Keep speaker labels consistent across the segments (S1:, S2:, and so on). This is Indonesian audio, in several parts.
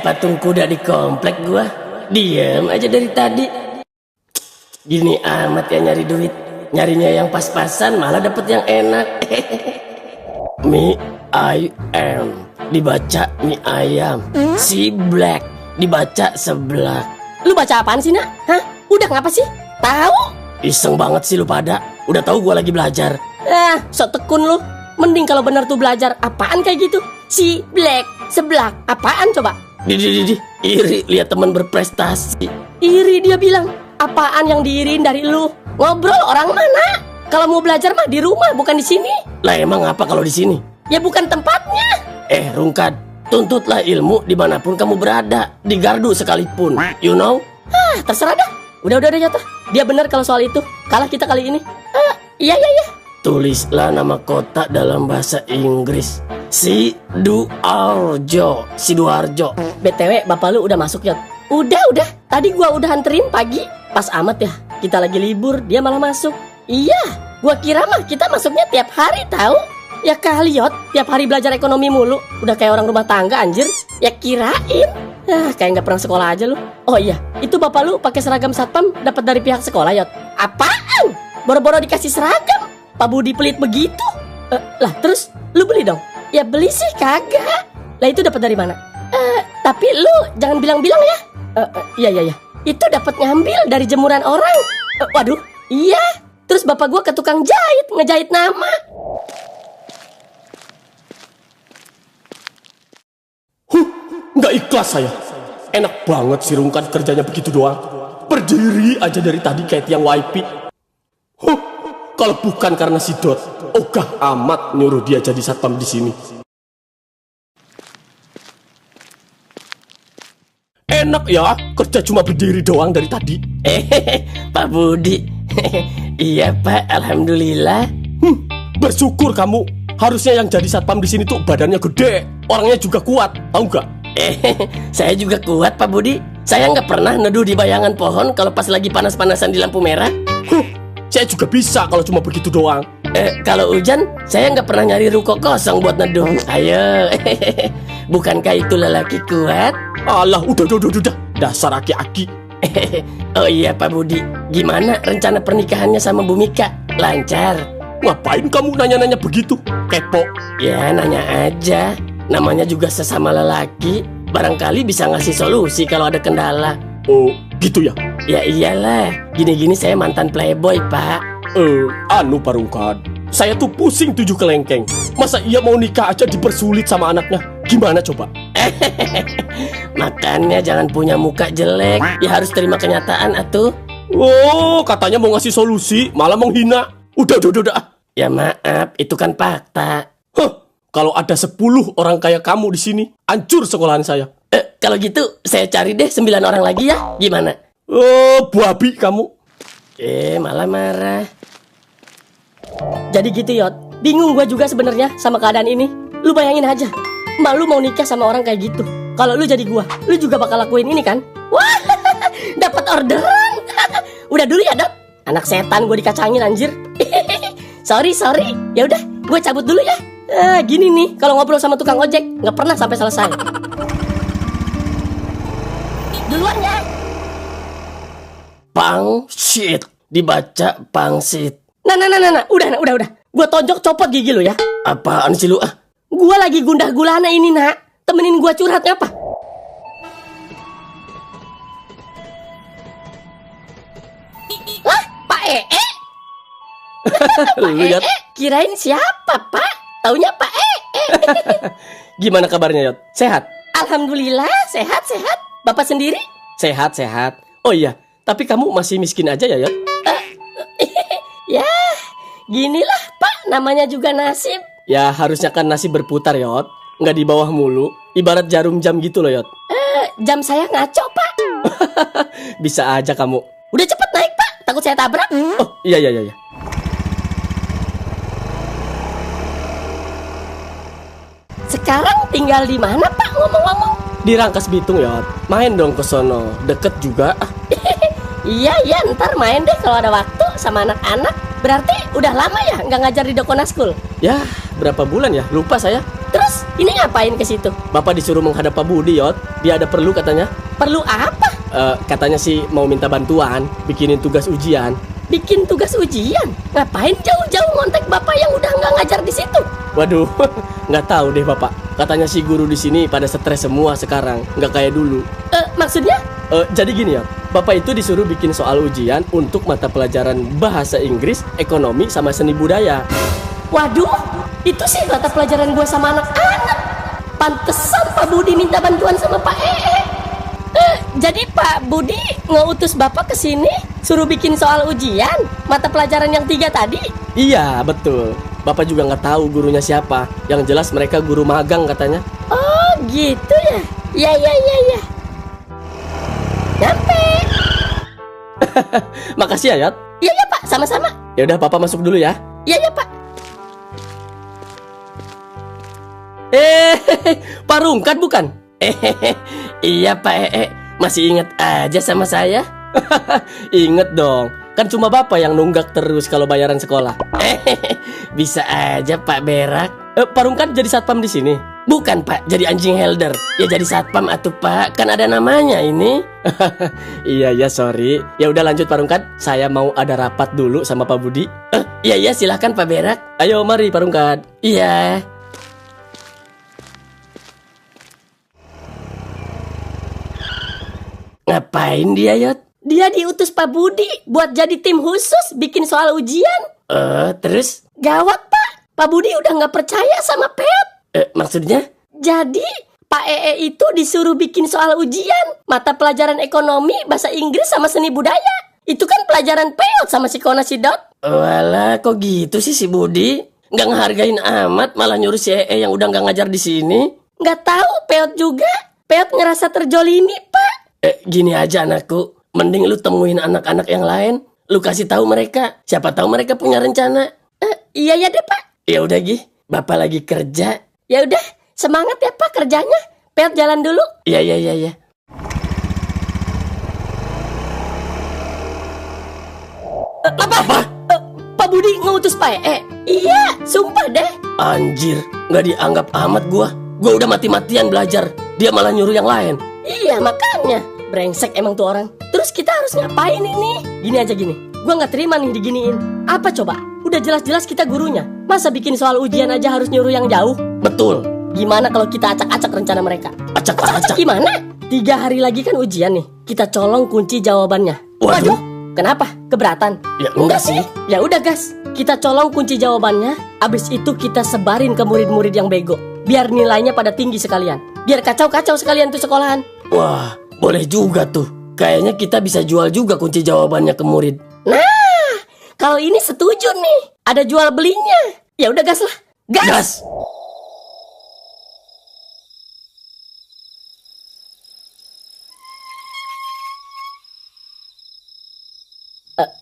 S1: Kayak patung kuda di komplek gua. Diem aja dari tadi. Gini amat ya nyari duit. Nyarinya yang pas-pasan malah dapet yang enak. Mi ayam dibaca mie ayam. Si black dibaca seblak.
S2: Lu baca apaan sih, Nak? Hah? Udah ngapa sih? Tahu?
S1: Iseng banget sih lu pada. Udah tahu gua lagi belajar.
S2: Sok tekun lu. Mending kalau bener tuh belajar. Apaan kayak gitu? Si black seblak. Apaan coba?
S1: Di iri lihat teman berprestasi.
S2: Iri dia bilang. Apaan yang diiriin dari lu? Ngobrol orang mana? Kalau mau belajar mah di rumah, bukan di sini.
S1: Lah emang apa kalau di sini?
S2: Ya bukan tempatnya.
S1: Rungkad, tuntutlah ilmu dimanapun kamu berada, di gardu sekalipun. You know?
S2: Terserah dah. Udah jatuh. Dia bener kalau soal itu. Kalah kita kali ini. Iya.
S1: Tulislah nama kota dalam bahasa Inggris. Sidoarjo.
S2: BTW, bapak lu udah masuk, Yot? Udah. Tadi gua udah anterin pagi. Pas amat ya, kita lagi libur, dia malah masuk. Iya, gua kira mah kita masuknya tiap hari tahu. Ya kali, Yot, tiap hari belajar ekonomi mulu. Udah kayak orang rumah tangga anjir. Ya kirain. Kayak nggak pernah sekolah aja lu. Oh iya, itu bapak lu pakai seragam satpam dapat dari pihak sekolah, Yot? Apaan? Boro-boro dikasih seragam. Pak Budi pelit begitu. Lah terus lu beli dong? Ya beli sih kagak. Lah itu dapat dari mana? Tapi lu jangan bilang-bilang ya. Iya. Itu dapat ngambil dari jemuran orang. Waduh, iya. Terus bapak gua ke tukang jahit, ngejahit nama.
S3: Nggak ikhlas saya. Enak banget si Rungkad kerjanya begitu doang. Berdiri aja dari tadi kayak tiang wifi. Kalau bukan karena si Dot, ogah amat nyuruh dia jadi satpam di sini. Enak ya, kerja cuma berdiri doang dari tadi.
S1: Pak Budi. Iya Pak, alhamdulillah.
S3: Bersyukur kamu. Harusnya yang jadi satpam di sini tuh badannya gede, orangnya juga kuat, tahu nggak?
S1: Saya juga kuat Pak Budi. Saya nggak pernah neduh di bayangan pohon kalau pas lagi panas-panasan di lampu merah.
S3: Saya juga bisa kalau cuma begitu doang.
S1: Kalau hujan, saya nggak pernah nyari ruko kosong buat neduh. Ayo, bukankah itu lelaki kuat?
S3: Alah, udah. Dasar aki-aki.
S1: Oh iya Pak Budi, gimana rencana pernikahannya sama Bu Mika? Lancar?
S3: Ngapain kamu nanya-nanya begitu? Kepo.
S1: Ya nanya aja. Namanya juga sesama lelaki. Barangkali bisa ngasih solusi kalau ada kendala.
S3: Oh, gitu ya?
S1: Ya iyalah, gini-gini saya mantan playboy Pak.
S3: Pak Rungkad, saya tuh pusing 7 kelengkeng. Masa iya mau nikah aja dipersulit sama anaknya? Gimana coba?
S1: Makanya jangan punya muka jelek. Ya harus terima kenyataan atuh.
S3: Oh, katanya mau ngasih solusi, malah menghina. Udah.
S1: Ya maaf, itu kan fakta.
S3: Kalau ada 10 orang kayak kamu di sini, hancur sekolahan saya.
S1: Kalau gitu, saya cari deh 9 orang lagi ya. Gimana?
S3: Babi kamu.
S1: Malah marah.
S2: Jadi gitu, Yot. Bingung gua juga sebenarnya sama keadaan ini. Lu bayangin aja, emak lu mau nikah sama orang kayak gitu. Kalau lu jadi gua, lu juga bakal lakuin ini kan? Wah, dapat orderan. Udah dulu ya, Dot. Anak setan gua dikacangin anjir. Sorry. Ya udah, gua cabut dulu ya. Gini nih, kalau ngobrol sama tukang ojek nggak pernah sampai selesai. Duluan ya.
S1: Pangsit dibaca pangsit.
S2: Nah, udah. Gua tonjok copot gigi lu ya.
S1: Apaan sih lu ah?
S2: Gua lagi gundah gulana ini, Nak. Temenin gua curhat ngapa? Lah, Pak Ee.
S3: Lihat.
S2: Kirain siapa, Pak? Taunya Pak Ee.
S3: Gimana kabarnya, Yot? Sehat?
S2: Alhamdulillah, sehat. Bapak sendiri?
S3: Sehat. Oh iya, tapi kamu masih miskin aja ya, Yot?
S2: Ya, ginilah, Pak. Namanya juga nasib.
S3: Ya, harusnya kan nasib berputar, Yot. Nggak di bawah mulu. Ibarat jarum jam gitu loh, Yot.
S2: Jam saya ngaco, Pak.
S3: Bisa aja kamu.
S2: Udah cepet naik, Pak. Takut saya tabrak.
S3: Oh, iya.
S2: Sekarang tinggal di mana, Pak, ngomong-ngomong?
S3: Di Rangkas Bitung, Yot. Main dong ke sono. Deket juga.
S2: Iya, ntar main deh kalau ada waktu sama anak-anak. Berarti udah lama ya nggak ngajar di Dokona School?
S3: Ya, berapa bulan ya? Lupa saya.
S2: Terus ini ngapain ke situ?
S3: Bapak disuruh menghadap Pak Budi, Yot. Dia ada perlu katanya.
S2: Perlu apa?
S3: Katanya sih mau minta bantuan bikinin tugas ujian.
S2: Bikin tugas ujian? Ngapain jauh-jauh ngontek bapak yang udah nggak ngajar di situ?
S3: Waduh, nggak tahu deh Bapak. Katanya sih guru di sini pada stres semua sekarang, nggak kayak dulu.
S2: Maksudnya?
S3: Jadi gini ya, Bapak itu disuruh bikin soal ujian untuk mata pelajaran bahasa Inggris, ekonomi, sama seni budaya.
S2: Waduh, itu sih mata pelajaran gua sama anak-anak. Pantesan Pak Budi minta bantuan sama Pak jadi Pak Budi ngutus bapak ke sini suruh bikin soal ujian mata pelajaran yang 3 tadi.
S3: Iya, betul. Bapak juga nggak tahu gurunya siapa. Yang jelas mereka guru magang katanya.
S2: Oh, gitu ya. Ya. Nyampe.
S3: Makasih ya, Yot.
S2: Iya, Pak, sama-sama.
S3: Ya udah, Papa masuk dulu ya.
S2: Iya, Pak.
S3: Pak Rungkat bukan?
S1: Iya Pak masih ingat aja sama saya?
S3: Ingat dong. Kan cuma Bapak yang nunggak terus kalau bayaran sekolah.
S1: Bisa aja Pak Berak.
S3: Pak Rungkat jadi satpam di sini.
S1: Bukan Pak, jadi anjing helder. Ya jadi satpam atuh Pak, kan ada namanya ini.
S3: Iya, sorry. Ya udah lanjut Pak Rungkat. Saya mau ada rapat dulu sama Pak Budi.
S1: Iya, silakan Pak Berak.
S3: Ayo mari Pak Rungkat.
S1: Iya. Ngapain dia, Yot?
S2: Dia diutus Pak Budi buat jadi tim khusus bikin soal ujian.
S1: Terus?
S2: Gawat, Pak. Pak Budi udah nggak percaya sama Peot.
S1: Maksudnya?
S2: Jadi, Pak itu disuruh bikin soal ujian mata pelajaran ekonomi, bahasa Inggris, sama seni budaya. Itu kan pelajaran Peot sama si Kona si Dot.
S1: Walah, kok gitu sih si Budi? Nggak ngehargain amat, malah nyuruh si yang udah nggak ngajar di sini.
S2: Nggak tahu, Peot juga. Peot ngerasa terjolimi, Pak.
S1: Gini aja anakku, mending lu temuin anak-anak yang lain, lu kasih tahu mereka, siapa tahu mereka punya rencana.
S2: Iya ya deh Pak.
S1: Ya udah Gi, Bapak lagi kerja.
S2: Ya udah, semangat ya Pak kerjanya. Peot jalan dulu.
S1: Iya.
S2: Apa? Pak Budi ngutus Pak Iya, sumpah deh.
S1: Anjir, nggak dianggap amat gua. Gua udah mati-matian belajar, dia malah nyuruh yang lain.
S2: Iya makanya, brengsek emang tuh orang. Terus kita harus ngapain ini? Gini aja gini, gua nggak terima nih diginiin. Apa coba? Udah jelas-jelas kita gurunya. Masa bikin soal ujian aja harus nyuruh yang jauh?
S1: Betul.
S2: Gimana kalau kita acak-acak rencana mereka?
S1: Acak-acak
S2: gimana? 3 hari lagi kan ujian nih. Kita colong kunci jawabannya.
S1: Waduh.
S2: Kenapa? Keberatan?
S1: Ya enggak sih.
S2: Ya udah gas, kita colong kunci jawabannya. Abis itu kita sebarin ke murid-murid yang bego. Biar nilainya pada tinggi sekalian. Biar kacau-kacau sekalian tuh sekolahan.
S1: Wah, boleh juga tuh. Kayaknya kita bisa jual juga kunci jawabannya ke murid.
S2: Nah, kalau ini setuju nih. Ada jual belinya. Ya udah gas lah.
S1: Gas.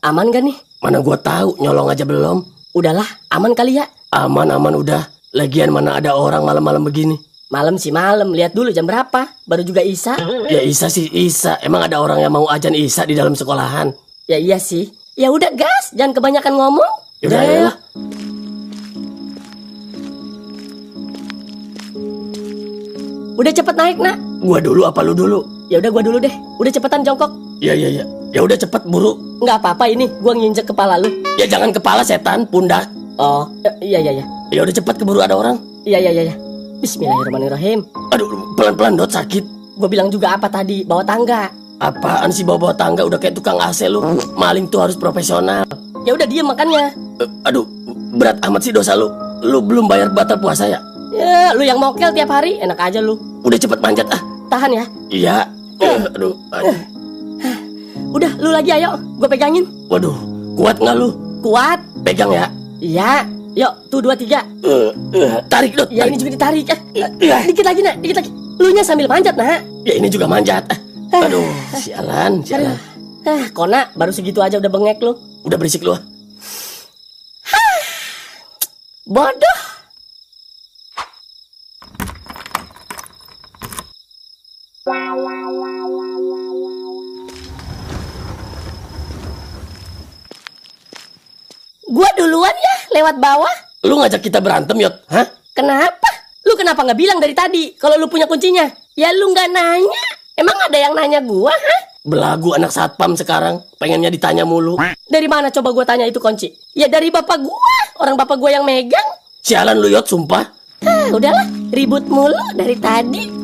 S2: Aman gak nih?
S1: Mana gua tahu, nyolong aja belum.
S2: Udahlah, aman kali ya.
S1: Aman udah. Lagian mana ada orang malam-malam begini.
S2: Malam sih malam, lihat dulu jam berapa. Baru juga Isya.
S1: Ya Isa sih Isa. Emang ada orang yang mau ajan Isa di dalam sekolahan?
S2: Ya iya sih. Ya udah gas, jangan kebanyakan ngomong.
S1: Yaudah ya.
S2: Udah cepet naik nak.
S1: Gua dulu apa lu dulu?
S2: Ya udah gua dulu deh. Udah cepetan jongkok.
S1: Iya. Ya udah cepet buru.
S2: Nggak apa-apa ini, gua nginjek kepala lu.
S1: Ya jangan kepala setan, pundak.
S2: Oh, iya.
S1: Ya udah cepet keburu ada orang.
S2: Iya. Bismillahirrahmanirrahim.
S1: Aduh, pelan-pelan Dot, sakit.
S2: Gua bilang juga apa tadi, bawa tangga.
S1: Apaan sih bawa-bawa tangga, udah kayak tukang AC lu. Maling tuh harus profesional.
S2: Ya udah diem makannya.
S1: Aduh, berat amat sih dosa lu. Lu belum bayar batal puasa ya?
S2: Ya, lu yang mokel tiap hari, enak aja lu.
S1: Udah cepet manjat ah.
S2: Tahan ya.
S1: Iya. Aduh.
S2: Udah, lu lagi ayo, gue pegangin.
S1: Waduh, kuat nggak lu?
S2: Kuat.
S1: Pegang ya.
S2: Iya. Yuk, tuh 2, 3.
S1: Tarik Dot.
S2: Ya ini juga ditarik ya. Dikit lagi nak, dikit lagi. Lu nya sambil manjat nak.
S1: Ya ini juga manjat. Aduh, sialan.
S2: Kona, baru segitu aja udah bengek lu.
S1: Udah berisik lu ah.
S2: Bodoh. Gua duluan ya, lewat bawah.
S1: Lu ngajak kita berantem Yot? Hah?
S2: Kenapa? Lu kenapa nggak bilang dari tadi kalau lu punya kuncinya? Ya lu nggak nanya. Emang ada yang nanya gua, hah?
S1: Belagu anak satpam sekarang, pengennya ditanya mulu.
S2: Dari mana coba gua tanya itu kunci? Ya dari bapak gua. Orang bapak gua yang megang.
S1: Sialan lu Yot, sumpah.
S2: Udahlah, ribut mulu dari tadi.